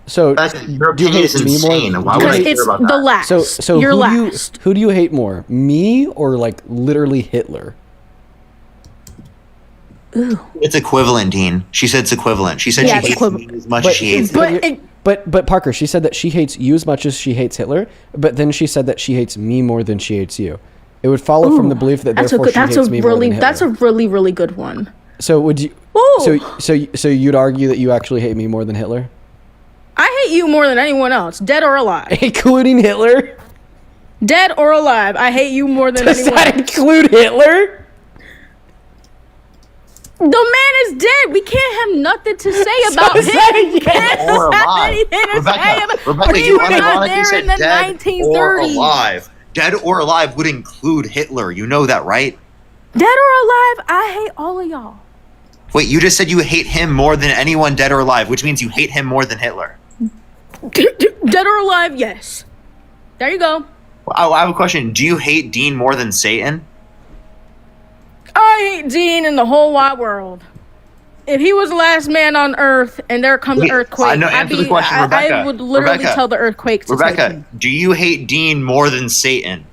So your opinion is insane. Why would I care about that? The last. So who do you hate more, me or like literally Hitler? Ooh. It's equivalent, Dean. She said it's equivalent. She said she hates me as much as she hates Hitler. But Parker, she said that she hates you as much as she hates Hitler, but then she said that she hates me more than she hates you. It would follow from the belief that therefore she hates me more than Hitler. That's a really, really good one. So would you? Ooh. So you'd argue that you actually hate me more than Hitler? I hate you more than anyone else, dead or alive. Including Hitler? Dead or alive, I hate you more than anyone else. Does that include Hitler? The man is dead. We can't have nothing to say about him. Dead or alive. Rebecca, you unironically said dead or alive. Dead or alive would include Hitler. You know that, right? Dead or alive, I hate all of y'all. Wait, you just said you hate him more than anyone dead or alive, which means you hate him more than Hitler. Dead or alive, yes. There you go. I have a question. Do you hate Dean more than Satan? I hate Dean in the whole wide world. If he was the last man on Earth and there comes an earthquake, answer the question, Rebecca. I would literally tell the earthquake to take him. Do you hate Dean more than Satan?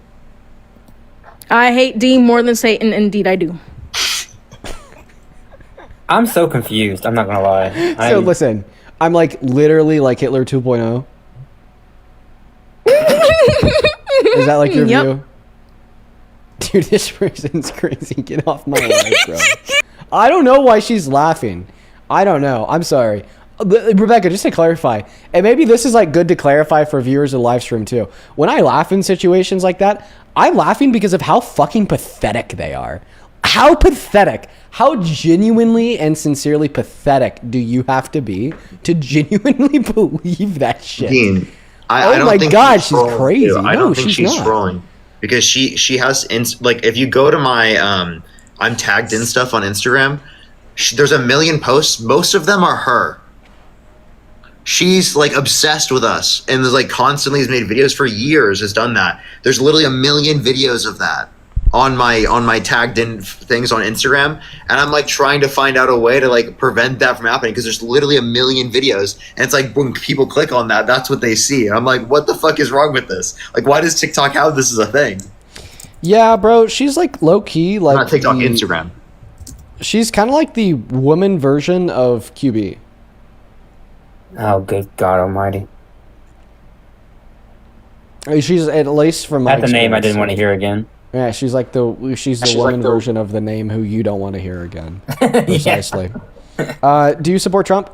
I hate Dean more than Satan. Indeed, I do. I'm so confused. I'm not gonna lie. So listen, I'm like literally like Hitler 2.0. Is that like your view? Dude, this person's crazy. Get off my life, bro. I don't know why she's laughing. I don't know. I'm sorry. Rebecca, just to clarify, and maybe this is like good to clarify for viewers of the live stream too. When I laugh in situations like that, I'm laughing because of how fucking pathetic they are. How pathetic. How genuinely and sincerely pathetic do you have to be to genuinely believe that shit? Dean, I don't think she's crazy. Too. I don't think she's not. trolling. Because she has, like, if you go to my, I'm tagged in stuff on Instagram, there's a million posts. Most of them are her. She's, like, obsessed with us. And there's, like, constantly has made videos for years, has done that. There's literally a million videos of that on my tagged in things on Instagram, and I'm like trying to find out a way to like prevent that from happening because there's literally a million videos, and it's like when people click on that, that's what they see. And I'm like, what the fuck is wrong with this? Like, why does TikTok have this as a thing? Yeah, bro, she's like low key, like not TikTok, Instagram. She's kind of like the woman version of QB. Oh, good God Almighty! She's at least from my that's a name I didn't want to hear again. Yeah, she's the woman version of the name who you don't want to hear again. Precisely. Do you support Trump?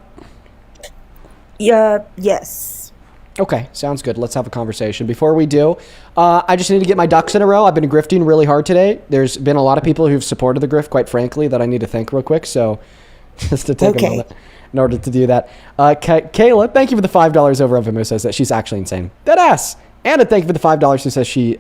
Yes. Okay, sounds good. Let's have a conversation. Before we do, I just need to get my ducks in a row. I've been grifting really hard today. There's been a lot of people who've supported the grift, quite frankly, that I need to thank real quick. So just to take a moment in order to do that. Kayla, thank you for the $5 over on Venmo, says that she's actually insane. Dead ass. Anna, thank you for the $5 who says she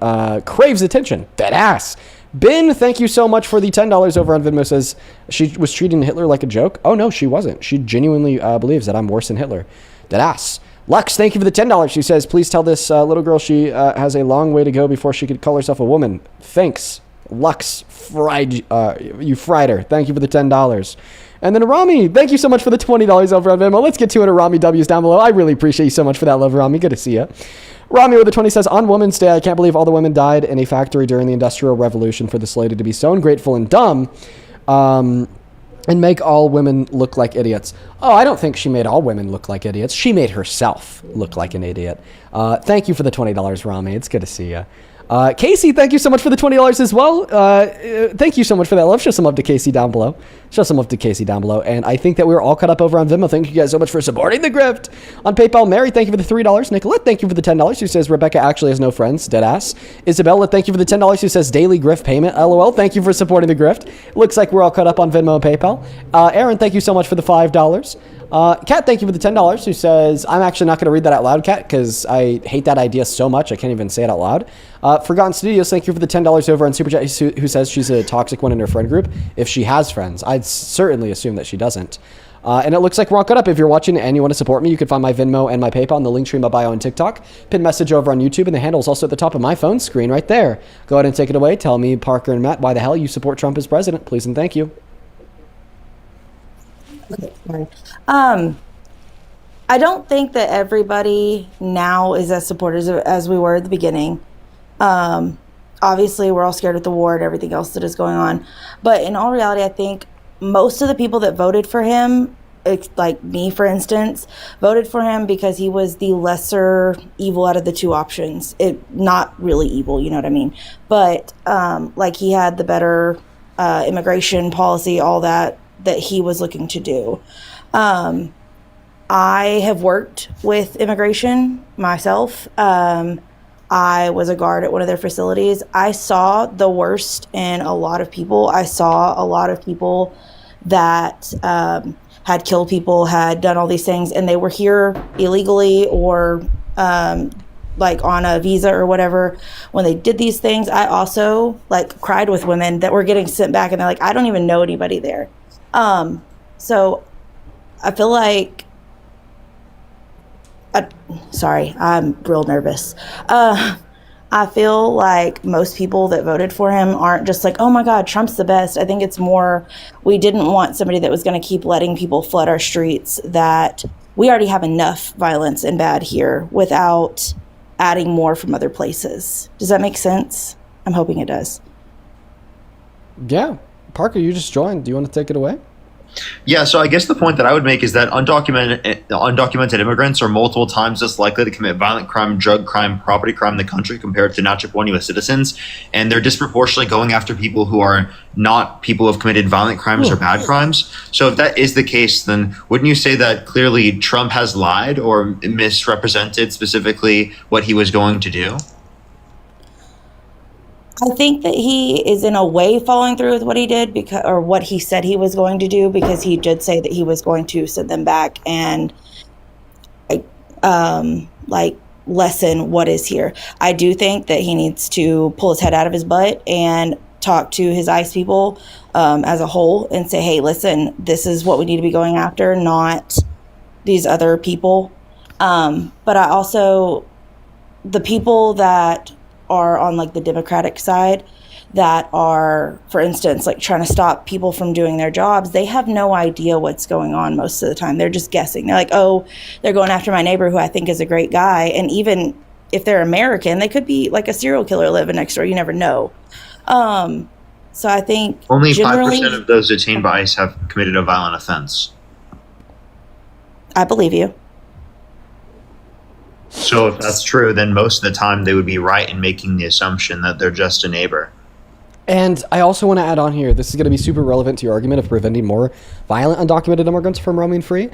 craves attention. Dead ass. Ben, thank you so much for the $10 over on Venmo, says she was treating Hitler like a joke. Oh, no, she wasn't. She genuinely believes that I'm worse than Hitler. Dead ass. Lux, thank you for the $10. She says, please tell this little girl she has a long way to go before she could call herself a woman. Thanks. Lux, you fried her. Thank you for the $10. And then Rami, thank you so much for the $20 over on Venmo. Let's get 200 Rami W's down below. I really appreciate you so much for that love, Rami. Good to see you. Rami with the 20 says, on Women's Day, I can't believe all the women died in a factory during the Industrial Revolution for this lady to be so ungrateful and dumb and make all women look like idiots. Oh, I don't think she made all women look like idiots. She made herself look like an idiot. Thank you for the $20, Rami. It's good to see you. Casey, thank you so much for the $20 as well. Thank you so much for that love. Show some love to Casey down below. And I think that we're all caught up over on Venmo. Thank you guys so much for supporting the grift. On PayPal, Mary, thank you for the $3. Nicolette, thank you for the $10. Who says Rebecca actually has no friends. Deadass. Isabella, thank you for the $10. Who says daily grift payment. LOL. Thank you for supporting the grift. Looks like we're all caught up on Venmo and PayPal. Aaron, thank you so much for the $5. Kat, thank you for the $10, who says, I'm actually not going to read that out loud, Kat, because I hate that idea so much, I can't even say it out loud. Forgotten Studios, thank you for the $10 over on Super Chat, who says she's a toxic one in her friend group. If she has friends, I'd certainly assume that she doesn't. And it looks like we're all caught up. If you're watching and you want to support me, you can find my Venmo and my PayPal in the link tree in my bio on TikTok. Pin message over on YouTube, and the handle is also at the top of my phone screen right there. Go ahead and take it away. Tell me, Parker and Matt, why the hell you support Trump as president, please and thank you. Okay, I don't think that everybody now is as supportive as we were at the beginning. Obviously, we're all scared of the war and everything else that is going on. But in all reality, I think most of the people that voted for him, like me, for instance, voted for him because he was the lesser evil out of the two options. Not really evil, you know what I mean? But like he had the better immigration policy, all that he was looking to do. I have worked with immigration myself. I was a guard at one of their facilities. I saw the worst in a lot of people. I saw a lot of people that had killed people, had done all these things, and they were here illegally or like on a visa or whatever. When they did these things, I also like cried with women that were getting sent back, and they're like, I don't even know anybody there. So I feel like, sorry, I'm real nervous. I feel like most people that voted for him aren't just like, oh my God, Trump's the best. I think it's more, we didn't want somebody that was going to keep letting people flood our streets, that we already have enough violence and bad here without adding more from other places. Does that make sense? I'm hoping it does. Yeah. Parker, you just joined. Do you want to take it away? Yeah, so I guess the point that I would make is that undocumented immigrants are multiple times less likely to commit violent crime, drug crime, property crime in the country compared to natural born U.S. citizens. And they're disproportionately going after people who are not people who have committed violent crimes or bad crimes. So if that is the case, then wouldn't you say that clearly Trump has lied or misrepresented specifically what he was going to do? I think that he is in a way following through with what he did, because, or what he said he was going to do, because he did say that he was going to send them back and like lessen what is here. I do think that he needs to pull his head out of his butt and talk to his ICE people as a whole and say, hey, listen, this is what we need to be going after, not these other people. But I also, the people that are on like the Democratic side that are, for instance, like trying to stop people from doing their jobs, they have no idea what's going on most of the time. They're just guessing. They're like, oh, they're going after my neighbor who I think is a great guy. And even if they're American, they could be like a serial killer living next door. You never know. So I think only 5% of those detained by ICE have committed a violent offense. I believe you. So if that's true, then most of the time they would be right in making the assumption that they're just a neighbor. And I also want to add on here, this is going to be super relevant to your argument of preventing more violent undocumented immigrants from roaming free.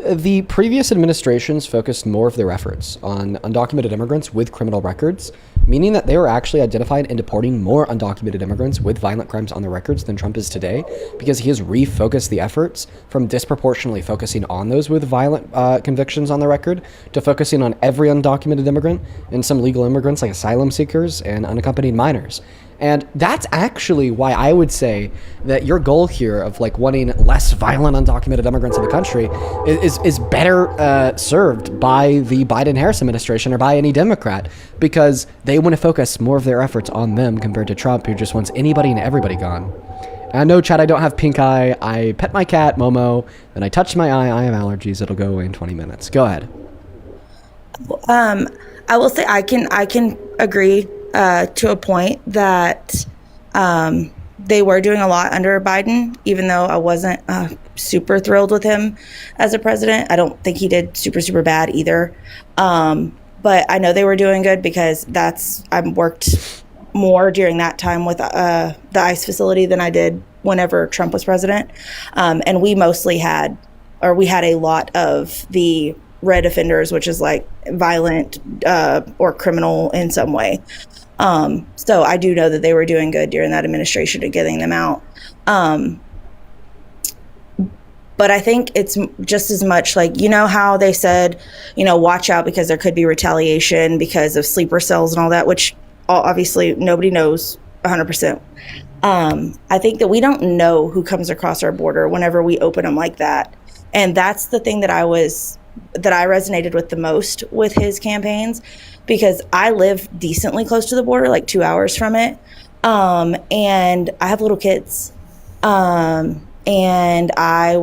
The previous administrations focused more of their efforts on undocumented immigrants with criminal records, meaning that they were actually identifying and deporting more undocumented immigrants with violent crimes on their records than Trump is today, because he has refocused the efforts from disproportionately focusing on those with violent convictions on their record to focusing on every undocumented immigrant and some legal immigrants like asylum seekers and unaccompanied minors. And that's actually why I would say that your goal here of like wanting less violent undocumented immigrants in the country is better served by the Biden-Harris administration or by any Democrat, because they want to focus more of their efforts on them compared to Trump, who just wants anybody and everybody gone. And I know, Chad, I don't have pink eye. I pet my cat, Momo, and I touch my eye. I have allergies. It'll go away in 20 minutes. Go ahead. I will say I can agree to a point that they were doing a lot under Biden, even though I wasn't super thrilled with him as a president. I don't think he did super bad either. But I know they were doing good because I worked more during that time with the ICE facility than I did whenever Trump was president. And we mostly had a lot of the red offenders, which is like violent or criminal in some way. So I do know that they were doing good during that administration at getting them out. But I think it's just as much like, you know how they said, watch out because there could be retaliation because of sleeper cells and all that, which obviously nobody knows 100%. I think that we don't know who comes across our border whenever we open them like that. And that's the thing that I resonated with the most with his campaigns, because I live decently close to the border, like 2 hours from it. And I have little kids. And I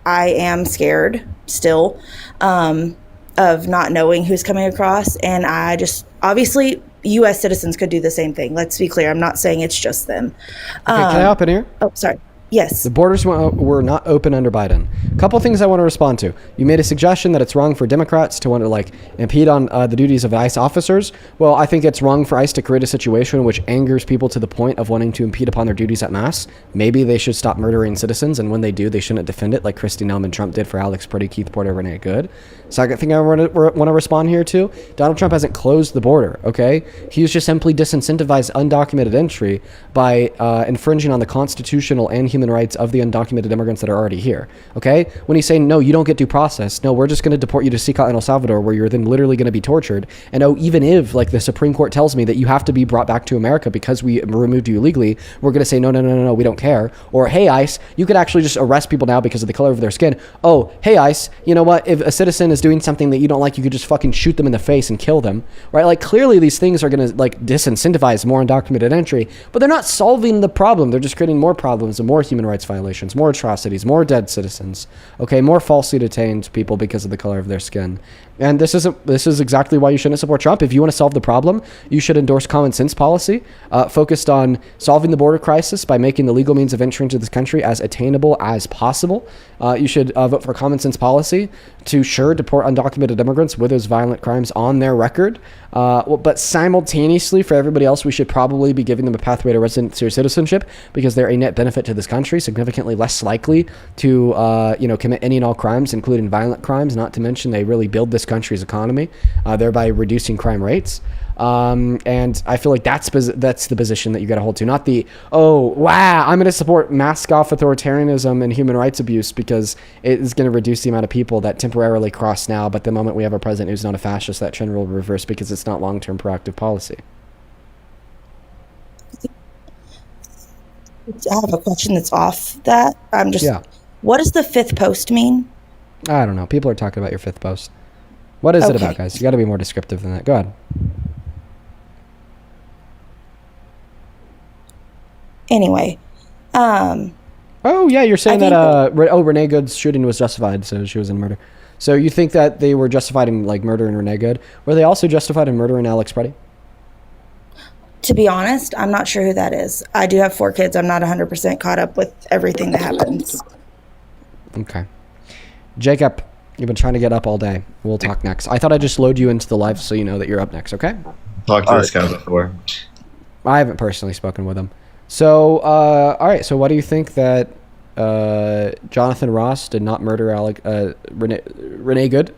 am scared still, of not knowing who's coming across. And I just, obviously, U.S. citizens could do the same thing. Let's be clear. I'm not saying it's just them. Okay, can I hop in here? Oh, sorry. Yes. The borders were not open under Biden. A couple things I want to respond to. You made a suggestion that it's wrong for Democrats to want to like impede on the duties of ICE officers. Well, I think it's wrong for ICE to create a situation which angers people to the point of wanting to impede upon their duties at mass. Maybe they should stop murdering citizens, and when they do, they shouldn't defend it like Kristi Noem and Trump did for Alex Pretty, Keith Porter, Renee Good. Second thing I want to respond here to, Donald Trump hasn't closed the border, okay? He's just simply disincentivized undocumented entry by infringing on the constitutional and human rights of the undocumented immigrants that are already here, okay? When he's saying, no, you don't get due process, no, we're just going to deport you to Secot in El Salvador where you're then literally going to be tortured, and oh, even if, like, the Supreme Court tells me that you have to be brought back to America because we removed you illegally, we're going to say, no, we don't care. Or, hey, ICE, you could actually just arrest people now because of the color of their skin. Oh, hey, ICE, you know what? If a citizen is doing something that you don't like, you could just fucking shoot them in the face and kill them, right? Like, clearly these things are going to, like, disincentivize more undocumented entry, but they're not solving the problem. They're just creating more problems and more human rights violations, more atrocities, more dead citizens, okay, more falsely detained people because of the color of their skin. And this is exactly why you shouldn't support Trump. If you want to solve the problem, you should endorse common sense policy focused on solving the border crisis by making the legal means of entry into this country as attainable as possible. You should vote for common sense policy to sure deport undocumented immigrants with those violent crimes on their record. But simultaneously, for everybody else, we should probably be giving them a pathway to residency or citizenship because they're a net benefit to this country, significantly less likely to commit any and all crimes, including violent crimes. Not to mention they really build this country's economy, thereby reducing crime rates. And I feel like that's the position that you got to hold to, not the, oh, wow, I'm going to support mask off authoritarianism and human rights abuse because it is going to reduce the amount of people that temporarily cross now. But the moment we have a president who's not a fascist, that trend will reverse because it's not long-term proactive policy. I have a question that's off that. What does the fifth post mean? I don't know. People are talking about your fifth post. What is it about, guys? You got to be more descriptive than that. Go ahead. Anyway. Oh, yeah, you're saying that Renee Good's shooting was justified, so she was in murder. So you think that they were justified in, like, murdering Renee Good? Were they also justified in murdering Alex Pretty? To be honest, I'm not sure who that is. I do have 4 kids. I'm not 100% caught up with everything that happens. Okay. Jacob, you've been trying to get up all day. We'll talk next. I thought I'd just load you into the live so you know that you're up next, okay? Talked to this guy before. I haven't personally spoken with him. So, all right. So why do you think that Jonathan Ross did not murder Renee Good?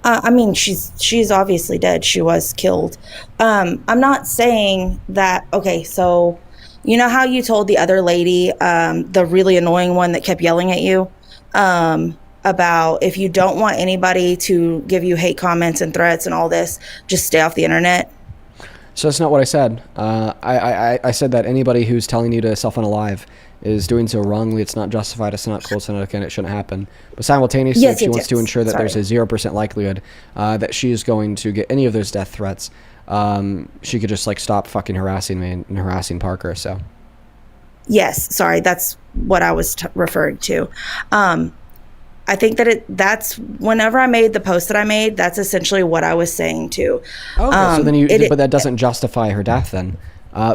I mean, she's obviously dead. She was killed. I'm not saying that. Okay, so you know how you told the other lady, the really annoying one that kept yelling at you, about if you don't want anybody to give you hate comments and threats and all this, just stay off the internet. So that's not what I said. I said that anybody who's telling you to self-unalive is doing so wrongly. It's not justified. It's not close enough, and it shouldn't happen. But simultaneously, if she wants to ensure that there's a 0% likelihood that she is going to get any of those death threats, she could just like stop fucking harassing me and harassing Parker. So. Yes, sorry, that's what I was referring to. I think that that's whenever I made the post that I made, that's essentially what I was saying too. Okay, so then but that doesn't justify her death then.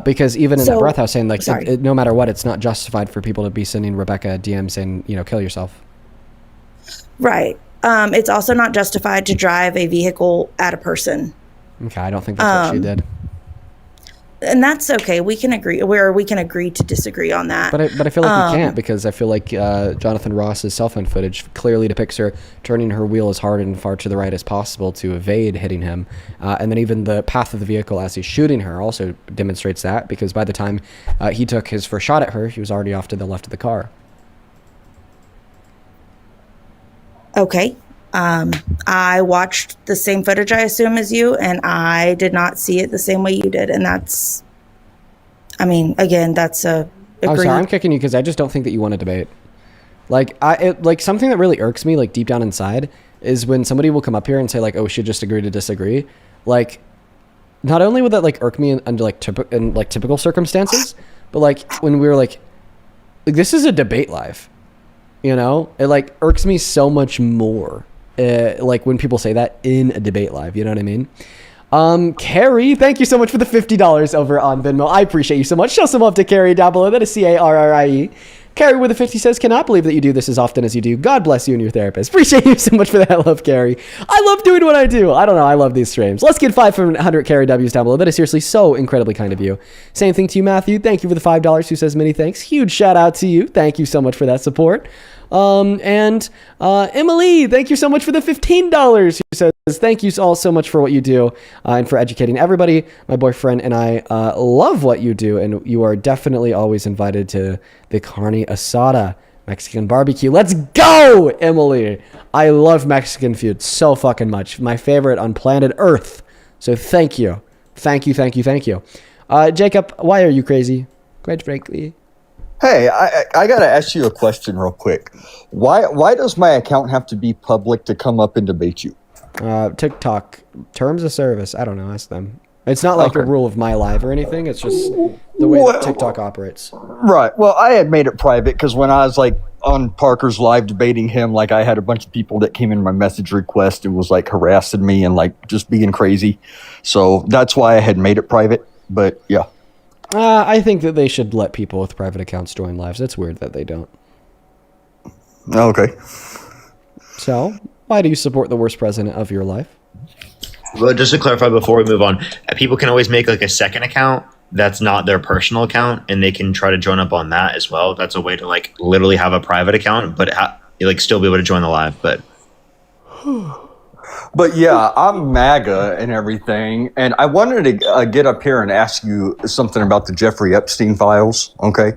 Because even in that breath, I was saying, like, no matter what, it's not justified for people to be sending Rebecca a DM saying, kill yourself. Right. It's also not justified to drive a vehicle at a person. Okay, I don't think that's what she did. And that's okay. We can agree, we can agree to disagree on that. But I feel like we can't, because I feel like Jonathan Ross's cell phone footage clearly depicts her turning her wheel as hard and far to the right as possible to evade hitting him. And then even the path of the vehicle as he's shooting her also demonstrates that, because by the time he took his first shot at her, he was already off to the left of the car. Okay. I watched the same footage, I assume, as you, and I did not see it the same way you did. And that's, I mean, again, that's a... I'm sorry, I'm kicking you because I just don't think that you want to debate. Like, something that really irks me, like, deep down inside, is when somebody will come up here and say, like, oh, we should just agree to disagree. Like, not only would that, like, irk me under, typical circumstances, but, like, when we were, like, this is a debate live. You know, it like irks me so much more. Like when people say that in a debate live, you know what I mean? Carrie, thank you so much for the $50 over on Venmo. I appreciate you so much. Show some love to Carrie down below. That is Carrie. Carrie with a 50 says, cannot believe that you do this as often as you do. God bless you and your therapist. Appreciate you so much for that love, Carrie. I love doing what I do. I don't know. I love these streams. Let's get 500 Carrie W's down below. That is seriously so incredibly kind of you. Same thing to you, Matthew. Thank you for the $5 who says many thanks. Huge shout out to you. Thank you so much for that support. Emily, thank you so much for the $15 who says thank you all so much for what you do and for educating everybody. My boyfriend and I love what you do, and you are definitely always invited to the carne asada Mexican barbecue. Let's go, Emily. I love Mexican food so fucking much. My favorite on planet Earth. So thank you. Thank you. Jacob, why are you crazy? Quite frankly. Hey, I got to ask you a question real quick. Why does my account have to be public to come up and debate you? TikTok terms of service. I don't know. Ask them. It's not like a rule of my live or anything. It's just the way that TikTok operates. Right. Well, I had made it private because when I was like on Parker's live debating him, like I had a bunch of people that came in my message request and was like harassing me and like just being crazy. So that's why I had made it private. But yeah. I think that they should let people with private accounts join lives. It's weird that they don't. Okay. So, why do you support the worst president of your life? Well, just to clarify before we move on, people can always make like a second account that's not their personal account, and they can try to join up on that as well. That's a way to like literally have a private account, but like still be able to join the live. But yeah, I'm MAGA and everything, and I wanted to get up here and ask you something about the Jeffrey Epstein files. Okay.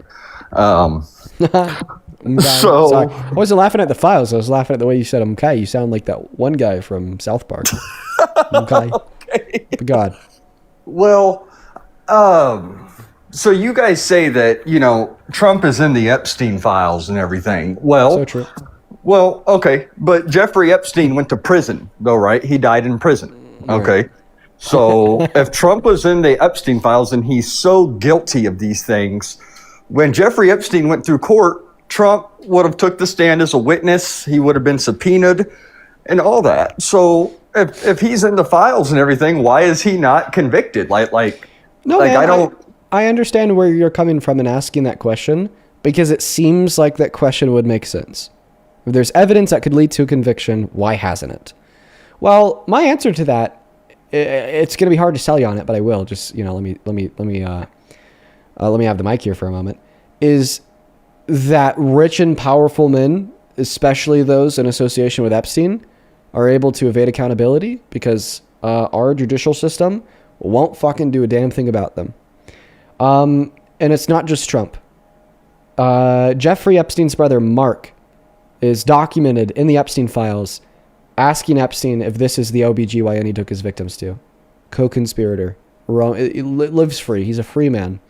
So I wasn't laughing at the files. I was laughing at the way you said "okay." You sound like that one guy from South Park. Okay. God. Well, so you guys say that Trump is in the Epstein files and everything. Well, so true. Well, okay, but Jeffrey Epstein went to prison, though, right? He died in prison. Okay. Right. So if Trump was in the Epstein files and he's so guilty of these things, when Jeffrey Epstein went through court, Trump would have took the stand as a witness. He would have been subpoenaed and all that. So if he's in the files and everything, why is he not convicted? I understand where you're coming from in asking that question, because it seems like that question would make sense. If there's evidence that could lead to a conviction, why hasn't it? Well, my answer to that, it's going to be hard to sell you on it, but I will. Just let me have the mic here for a moment. Is that rich and powerful men, especially those in association with Epstein, are able to evade accountability because our judicial system won't fucking do a damn thing about them. And it's not just Trump. Jeffrey Epstein's brother, Mark, is documented in the Epstein files asking Epstein if this is the OBGYN he took his victims to. Co-conspirator. He lives free. He's a free man.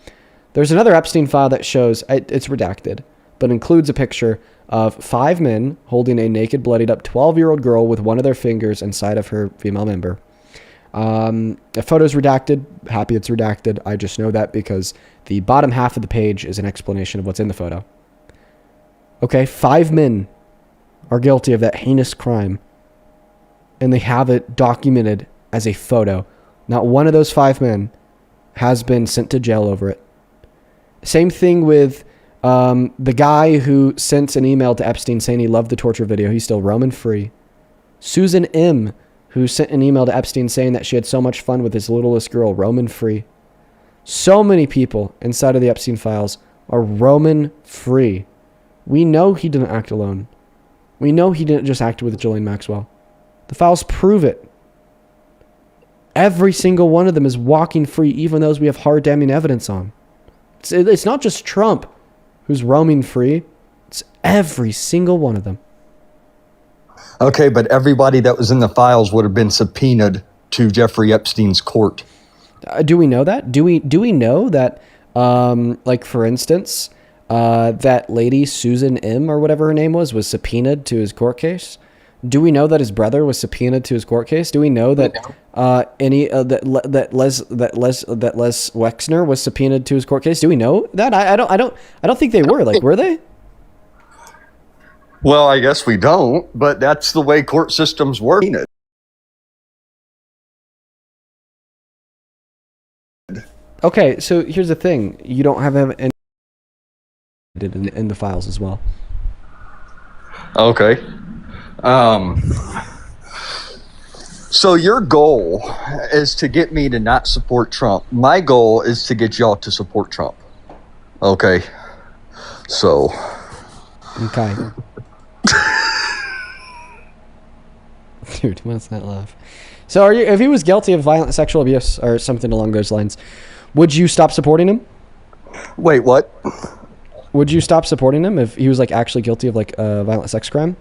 There's another Epstein file that shows, it's redacted, but includes a picture of 5 men holding a naked, bloodied up 12-year-old girl with one of their fingers inside of her female member. The photo's redacted. Happy it's redacted. I just know that because the bottom half of the page is an explanation of what's in the photo. Okay, 5 men are guilty of that heinous crime, and they have it documented as a photo. Not one of those 5 men has been sent to jail over it. Same thing with the guy who sent an email to Epstein saying he loved the torture video. He's still roaming free. Susan M., who sent an email to Epstein saying that she had so much fun with his littlest girl, roaming free. So many people inside of the Epstein files are roaming free. We know he didn't act alone. We know he didn't just act with Ghislaine Maxwell. The files prove it. Every single one of them is walking free, even those we have hard damning evidence on. It's not just Trump who's roaming free. It's every single one of them. Okay, but everybody that was in the files would have been subpoenaed to Jeffrey Epstein's court. Do we know that? Do we know that, like, for instance, that lady Susan M., or whatever her name was subpoenaed to his court case? Do we know that his brother was subpoenaed to his court case? Do we know that that Les Wexner was subpoenaed to his court case? Do we know that? I don't think they were. Like, were they? Well, I guess we don't, but that's the way court systems work. Okay, so here's the thing. You don't have any in the files as well. Okay. So your goal is to get me to not support Trump. My goal is to get y'all to support Trump. Okay. So. Okay. Dude, what's that laugh? So if he was guilty of violent sexual abuse or something along those lines, would you stop supporting him? Wait, what? Would you stop supporting him if he was like actually guilty of like a violent sex crime?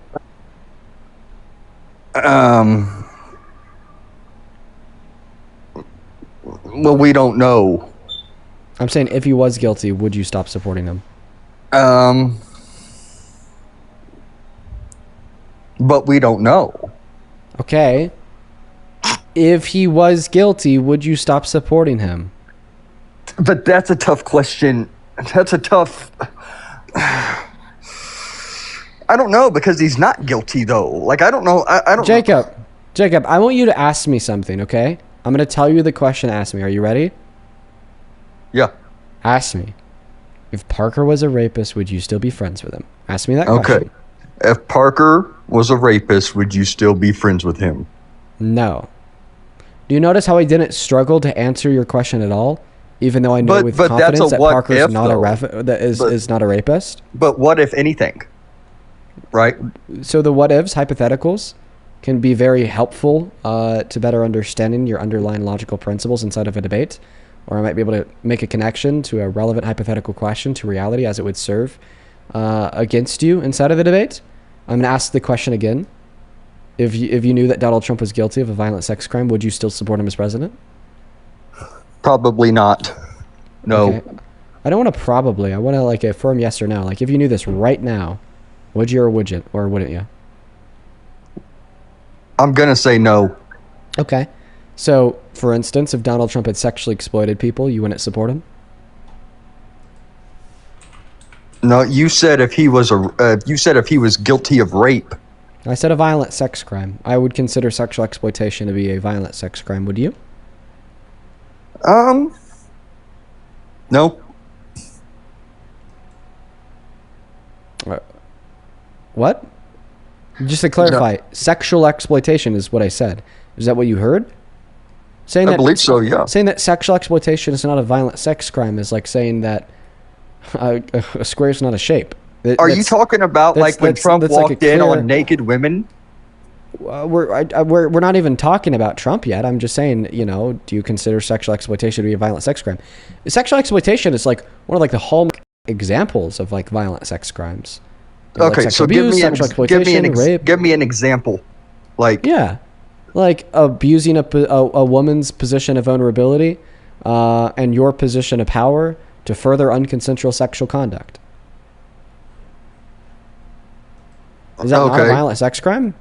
Well, we don't know. I'm saying if he was guilty, would you stop supporting him? But we don't know. Okay. If he was guilty, would you stop supporting him? But that's a tough question. That's a tough. I don't know, because he's not guilty though. Like, I don't know. I don't. Jacob, I want you to ask me something. Okay, I'm gonna tell you the question. Ask me. Are you ready? Yeah. Ask me. If Parker was a rapist, would you still be friends with him? Ask me that Okay. question. If Parker was a rapist, would you still be friends with him? No. Do you notice how I didn't struggle to answer your question at all, even though I know with confidence that Parker's if, not though. is not a rapist? But what if anything? Right? So the what ifs, hypotheticals, can be very helpful to better understanding your underlying logical principles inside of a debate. Or I might be able to make a connection to a relevant hypothetical question to reality as it would serve against you inside of the debate. I'm going to ask the question again. If you knew that Donald Trump was guilty of a violent sex crime, would you still support him as president? Probably not. No. Okay. I don't want to probably. I want to like a firm yes or no. Like if you knew this right now, would you or wouldn't you? I'm going to say no. Okay. So, for instance, if Donald Trump had sexually exploited people, you wouldn't support him? No, you said if he was guilty of rape. I said a violent sex crime. I would consider sexual exploitation to be a violent sex crime. Would you? No. What? Just to clarify, sexual exploitation is what I said. Is that what you heard? I believe so, yeah. Saying that sexual exploitation is not a violent sex crime is like saying that a square is not a shape. Are you talking about like when Trump walked in on naked women? We're not even talking about Trump yet. I'm just saying, you know, do you consider sexual exploitation to be a violent sex crime? Sexual exploitation is like one of like the hallmark examples of like violent sex crimes. Okay, like so abuse, give me an rape. example. Like like abusing a woman's position of vulnerability and your position of power to further unconsensual sexual conduct. Is that not a violent sex crime?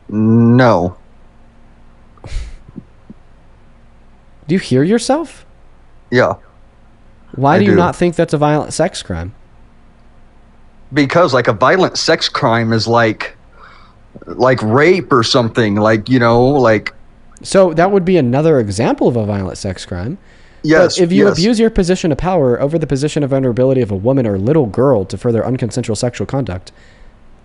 No. Do you hear yourself? Yeah. Why do you not think that's a violent sex crime? Because like a violent sex crime is like rape or something, like, you know, like. So that would be another example of a violent sex crime. Yes. But if you abuse your position of power over the position of vulnerability of a woman or little girl to further unconsensual sexual conduct,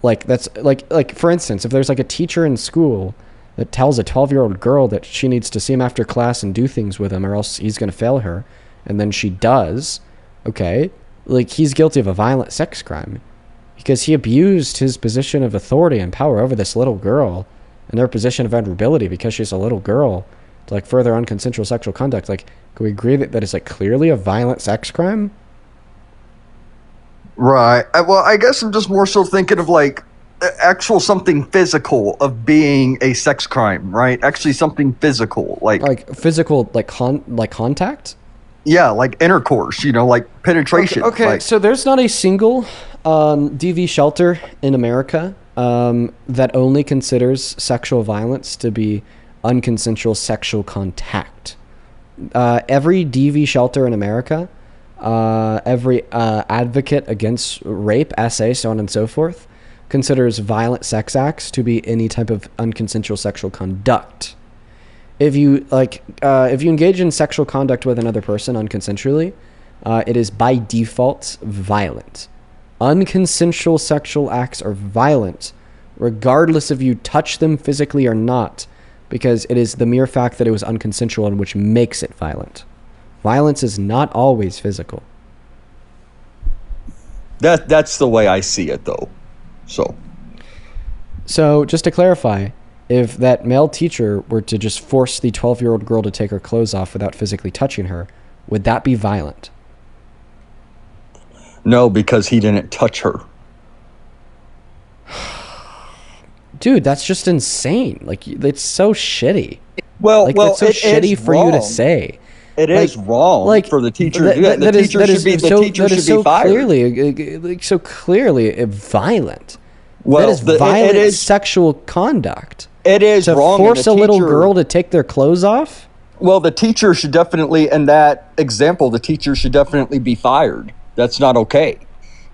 like that's like for instance, if there's like a teacher in school that tells a 12-year-old girl that she needs to see him after class and do things with him or else he's going to fail her, and then she does, okay, like he's guilty of a violent sex crime because he abused his position of authority and power over this little girl and their position of vulnerability because she's a little girl to like further unconsensual sexual conduct. Like, can we agree that is like clearly a violent sex crime? Right. Well, I guess I'm just more so thinking of like actual something physical of being a sex crime, right? Actually something physical, like physical, like contact. Yeah, like intercourse, you know, like penetration. Okay, like, so there's not a single DV shelter in America that only considers sexual violence to be unconsensual sexual contact. Every DV shelter in America, every advocate against rape, SA, so on and so forth, considers violent sex acts to be any type of unconsensual sexual conduct. If you engage in sexual conduct with another person unconsensually, it is by default violent. Unconsensual sexual acts are violent, regardless if you touch them physically or not, because it is the mere fact that it was unconsensual and which makes it violent. Violence is not always physical. That's the way I see it, though. So just to clarify, if that male teacher were to just force the 12-year-old girl to take her clothes off without physically touching her, would that be violent? No, because he didn't touch her. Dude, that's just insane. Like, it's so shitty. Well, That's so shitty for you to say. It is wrong for the teacher to do that. The teacher should be fired. So clearly violent. Well, that is violent sexual conduct. It is wrong. To force a little girl to take their clothes off? Well, the teacher should definitely, in that example, the teacher should definitely be fired. That's not okay.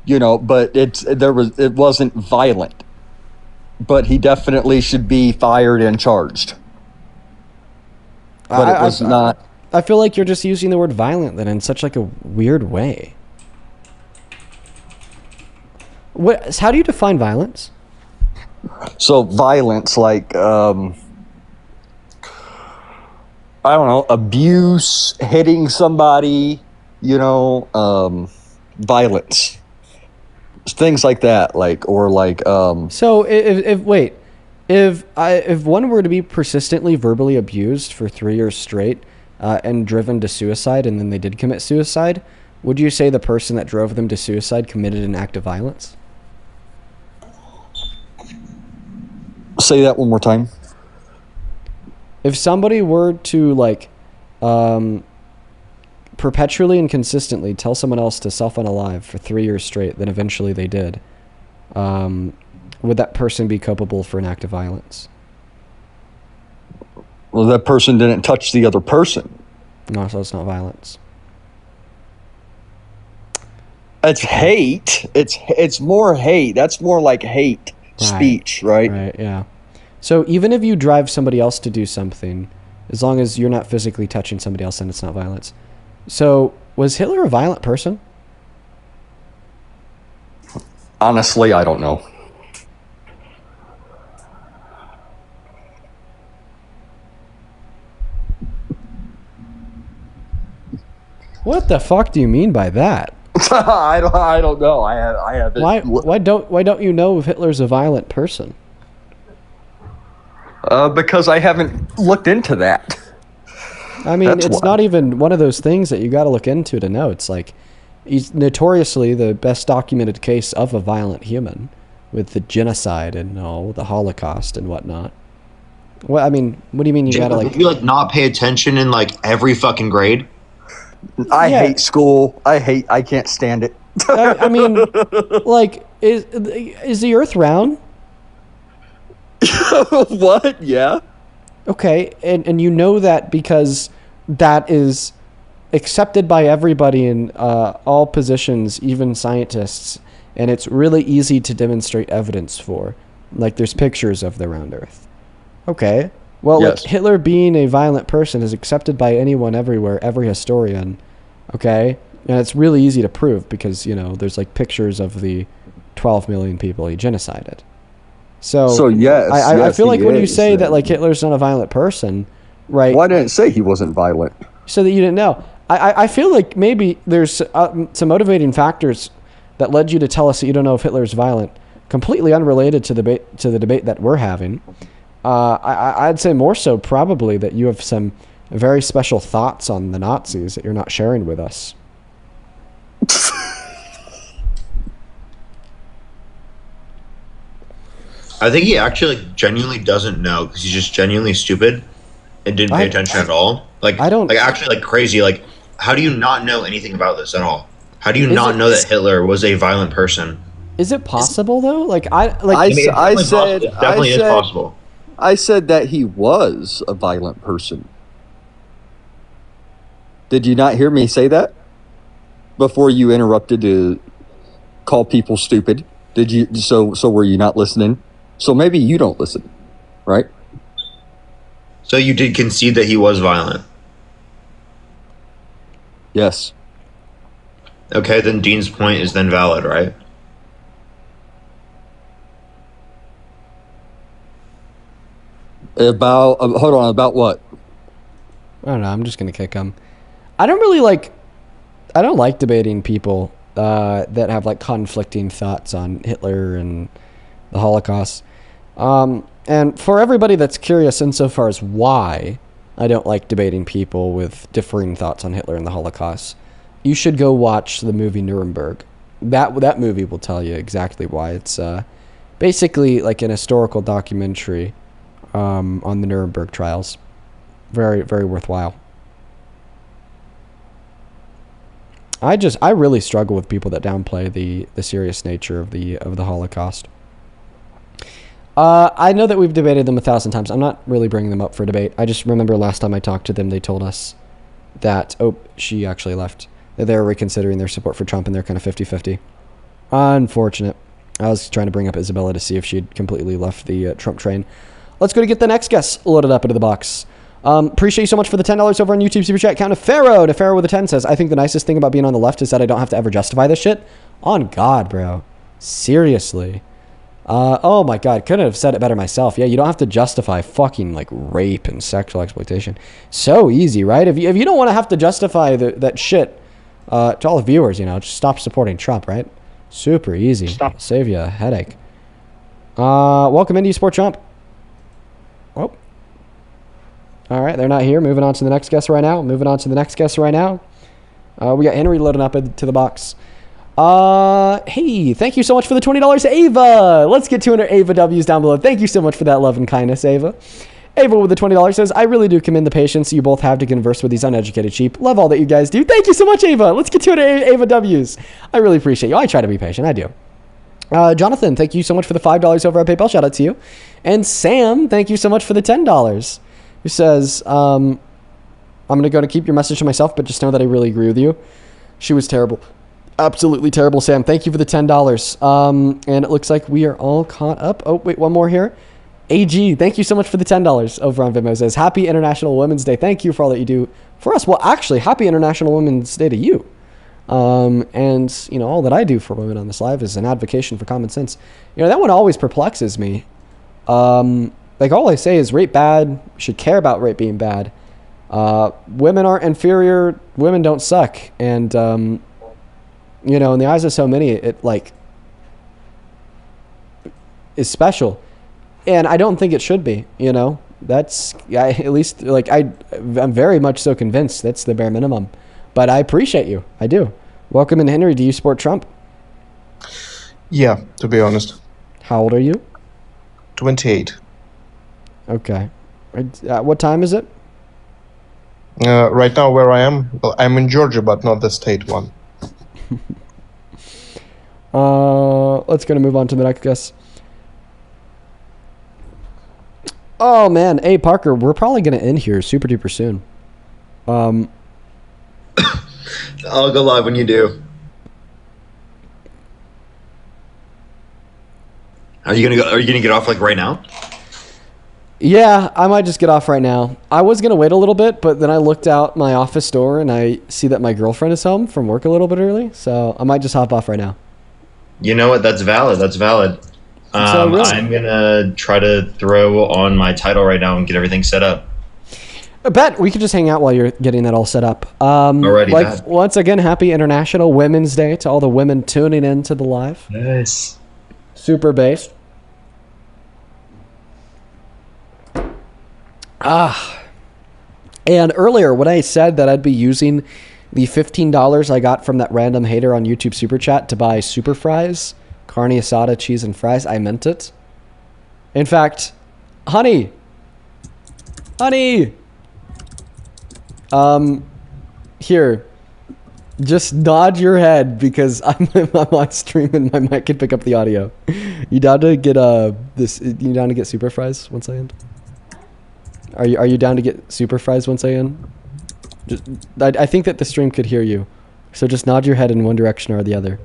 But it wasn't violent. But he definitely should be fired and charged. But it was not. I feel like you're just using the word violent then in such like a weird way. How do you define violence? So violence, like, I don't know, abuse, hitting somebody, violence. Things like that, So if one were to be persistently verbally abused for 3 years straight and driven to suicide, and then they did commit suicide, would you say the person that drove them to suicide committed an act of violence? Say that one more time. If somebody were to perpetually and consistently tell someone else to self-unalive for 3 years straight, then eventually they did, would that person be culpable for an act of violence? Well, that person didn't touch the other person. No, so it's not violence. It's hate. It's more hate. That's more like hate speech, right? Right, yeah. So even if you drive somebody else to do something, as long as you're not physically touching somebody else, then it's not violence. So was Hitler a violent person? Honestly, I don't know. What the fuck do you mean by that? I don't know. I haven't. Why don't you know if Hitler's a violent person? Because I haven't looked into that. I mean, it's not even one of those things that you got to look into to know. It's like he's notoriously the best documented case of a violent human, with the genocide and the Holocaust and whatnot. What do you mean you gotta If you not pay attention in every fucking grade? I hate school. I can't stand it. I mean, is the Earth round? What? Yeah. Okay, and you know that because that is accepted by everybody in all positions, even scientists, and it's really easy to demonstrate evidence for. Like, there's pictures of the round Earth. Okay. Well, yes. Hitler being a violent person is accepted by anyone everywhere, every historian, okay? And it's really easy to prove because, there's pictures of the 12 million people he genocided. So yes, I feel like when you say that Hitler's not a violent person, right? Well, I didn't say he wasn't violent. So that you didn't know. I feel like maybe there's some motivating factors that led you to tell us that you don't know if Hitler's violent, completely unrelated to the debate that we're having. I'd say more so probably that you have some very special thoughts on the Nazis that you're not sharing with us. I think he actually genuinely doesn't know because he's just genuinely stupid and didn't pay attention at all. Actually crazy. How do you not know anything about this at all? How do you not know that Hitler was a violent person? Is it possible though? I said it definitely is possible. I said that he was a violent person. Did you not hear me say that before you interrupted to call people stupid? Did you? So were you not listening? So maybe you don't listen, right? So you did concede that he was violent. Yes. Okay, then Dean's point is then valid, right? About hold on. About what? I don't know. I'm just gonna kick him. I don't like debating people that have like conflicting thoughts on Hitler and the Holocaust. And for everybody that's curious insofar as why I don't like debating people with differing thoughts on Hitler and the Holocaust, you should go watch the movie Nuremberg. That movie will tell you exactly why. It's basically like an historical documentary on the Nuremberg trials. Very, very worthwhile. I really struggle with people that downplay the serious nature of the Holocaust. I know that we've debated them 1,000 times. I'm not really bringing them up for debate. I just remember last time I talked to them, they told us that, she actually left. That they're reconsidering their support for Trump and they're kind of 50-50. Unfortunate. I was trying to bring up Isabella to see if she'd completely left the Trump train. Let's go to get the next guest loaded up into the box. Appreciate you so much for the $10 over on YouTube Super Chat. Count to Pharaoh. To Pharaoh with a 10 says, I think the nicest thing about being on the left is that I don't have to ever justify this shit. On God, bro. Seriously. Oh my God, couldn't have said it better myself. Yeah, you don't have to justify fucking like rape and sexual exploitation. So easy, right? If you don't want to have to justify that shit to all the viewers, just stop supporting Trump, right? Super easy. Stop. Save you a headache. Welcome into Sport Trump. Oh. All right, they're not here. Moving on to the next guest right now. We got Henry loading up into the box. Hey, thank you so much for the $20, Ava. Let's get 200 Ava W's down below. Thank you so much for that love and kindness, Ava. Ava with the $20 says, I really do commend the patience you both have to converse with these uneducated sheep. Love all that you guys do. Thank you so much, Ava. Let's get 200 Ava W's. I really appreciate you. I try to be patient. I do. Jonathan, thank you so much for the $5 over at PayPal. Shout out to you. And Sam, thank you so much for the $10. Who says, I'm going to keep your message to myself, but just know that I really agree with you. She was terrible. Absolutely terrible, Sam. Thank you for the $10. And it looks like we are all caught up. Oh, wait, one more here. AG, thank you so much for the $10 over on Venmo. Says, Happy International Women's Day. Thank you for all that you do for us. Well, actually, Happy International Women's Day to you. And, all that I do for women on this live is an advocacy for common sense. That one always perplexes me. All I say is rape bad. We should care about rape being bad. Women aren't inferior. Women don't suck. And, in the eyes of so many, it is special. And I don't think it should be, that's at least I'm very much so convinced that's the bare minimum, but I appreciate you. I do. Welcome in, Henry. Do you support Trump? Yeah, to be honest. How old are you? 28. Okay. What time is it? Right now where I am, well, I'm in Georgia, but not the state one. Let's go to move on to the next guest. Oh man, hey Parker, we're probably gonna end here super duper soon. I'll go live when you do. Are you gonna get off right now? Yeah, I might just get off right now. I was gonna wait a little bit, but then I looked out my office door and I see that my girlfriend is home from work a little bit early, so I might just hop off right now. You know what? That's valid. Really? I'm gonna try to throw on my title right now and get everything set up. I bet we could just hang out while you're getting that all set up. Alrighty, once again, Happy International Women's Day to all the women tuning in to the live. Nice. Super based. And earlier when I said that I'd be using the $15 I got from that random hater on YouTube Super Chat to buy super fries, carne asada, cheese, and fries, I meant it. In fact, honey, here, just nod your head because I'm on stream and my mic can pick up the audio. You down to get You down to get super fries once I end? Are you down to get super fries once I end? I think that the stream could hear you, so just nod your head in one direction or the other.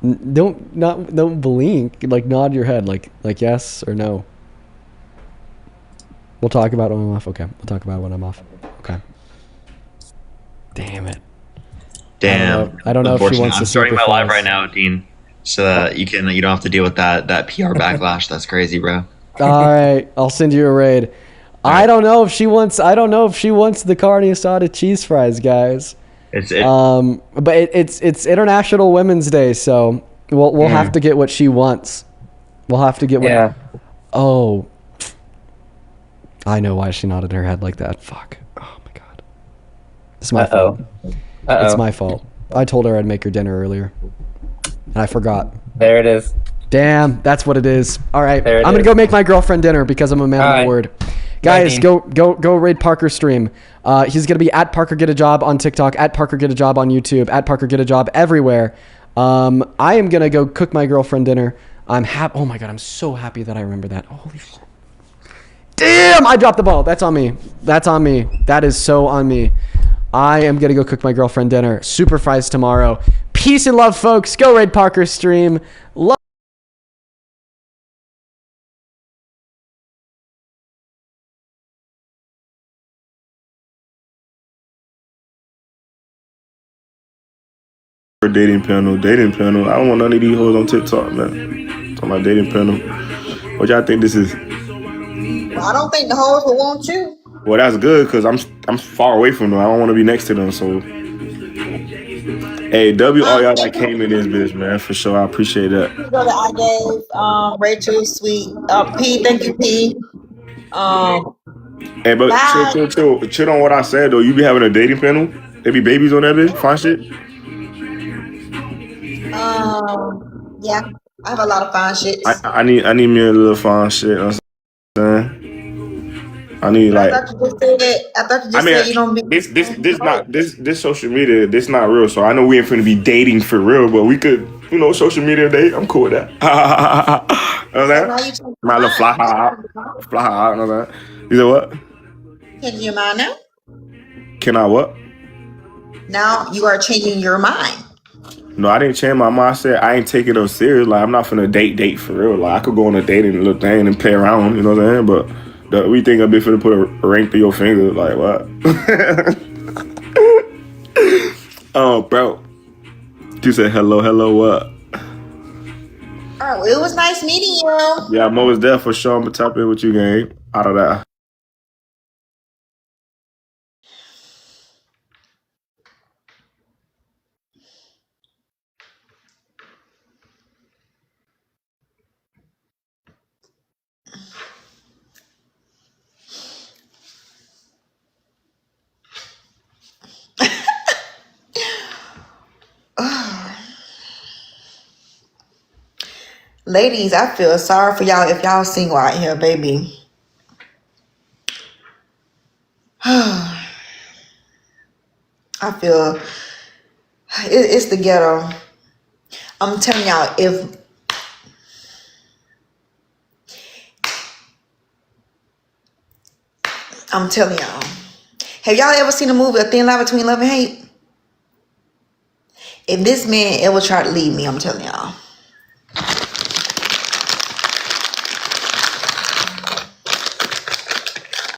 Don't blink. Like nod your head. Like yes or no. We'll talk about it when I'm off. Okay. We'll talk about it when I'm off. Okay. Damn it. Damn. I don't know if she Unfortunately, wants to I'm starting my live sacrifice. right now, Dean, so that you don't have to deal with that PR backlash. That's crazy, bro. All right, I'll send you a raid. I don't know if she wants the carne asada cheese fries, guys. But it's International Women's Day, so we'll have to get what she wants. We'll have to get what. Yeah. Oh, I know why she nodded her head like that. Fuck. Oh my god. It's my fault. It's my fault. I told her I'd make her dinner earlier, and I forgot. There it is. Damn, that's what it is. All right, There it I'm gonna is. go make my girlfriend dinner because I'm a man of my right. word. Guys, go raid Parker's stream. He's gonna be at Parker Get a Job on TikTok, at Parker Get a Job on YouTube, at Parker Get a Job everywhere. I am gonna go cook my girlfriend dinner. I'm happy. Oh my god, I'm so happy that I remember that. Holy shit. Damn, I dropped the ball. That's on me. That's on me. That is so on me. I am gonna go cook my girlfriend dinner. Super fries tomorrow. Peace and love, folks. Go raid Parker's stream. Love. Dating panel. I don't want none of these hoes on TikTok, man. Talking about dating panel. What y'all think this is? I don't think the hoes will want you. Well, that's good because I'm far away from them. I don't want to be next to them. So, hey, all y'all that came in this bitch, man, for sure. I appreciate that. Brother, I gave Rachel sweet P. Thank you, P. Hey, but Bye. chill on what I said though. You be having a dating panel? There be babies on that bitch? Fine shit. Yeah, I have a lot of fine shit. I need me a little fine shit. You know what I'm saying? I need like. I thought you just said it. I thought you just said you don't be. This social media. This not real. So I know we ain't finna be dating for real, but we could, social media date. I'm cool with that. You know that? My little fly high. You know that? You said what? Changing your mind now? Can I what? Now you are changing your mind. No, I didn't change my mind. I said I ain't taking it serious. Like I'm not finna date for real. Like I could go on a date and little thing and play around. You know what I'm saying? But we think I'd be finna put a ring through your finger. Like what? Oh, bro. You said hello. What? Oh, it was nice meeting you. Yeah, I'm always there for sure. I'm gonna tap in with you, gang. Out of that. Ladies, I feel sorry for y'all if y'all single out here, baby. I feel it's the ghetto. I'm telling y'all, have y'all ever seen a movie, A Thin Line Between Love and Hate? If this man ever tried to leave me, I'm telling y'all.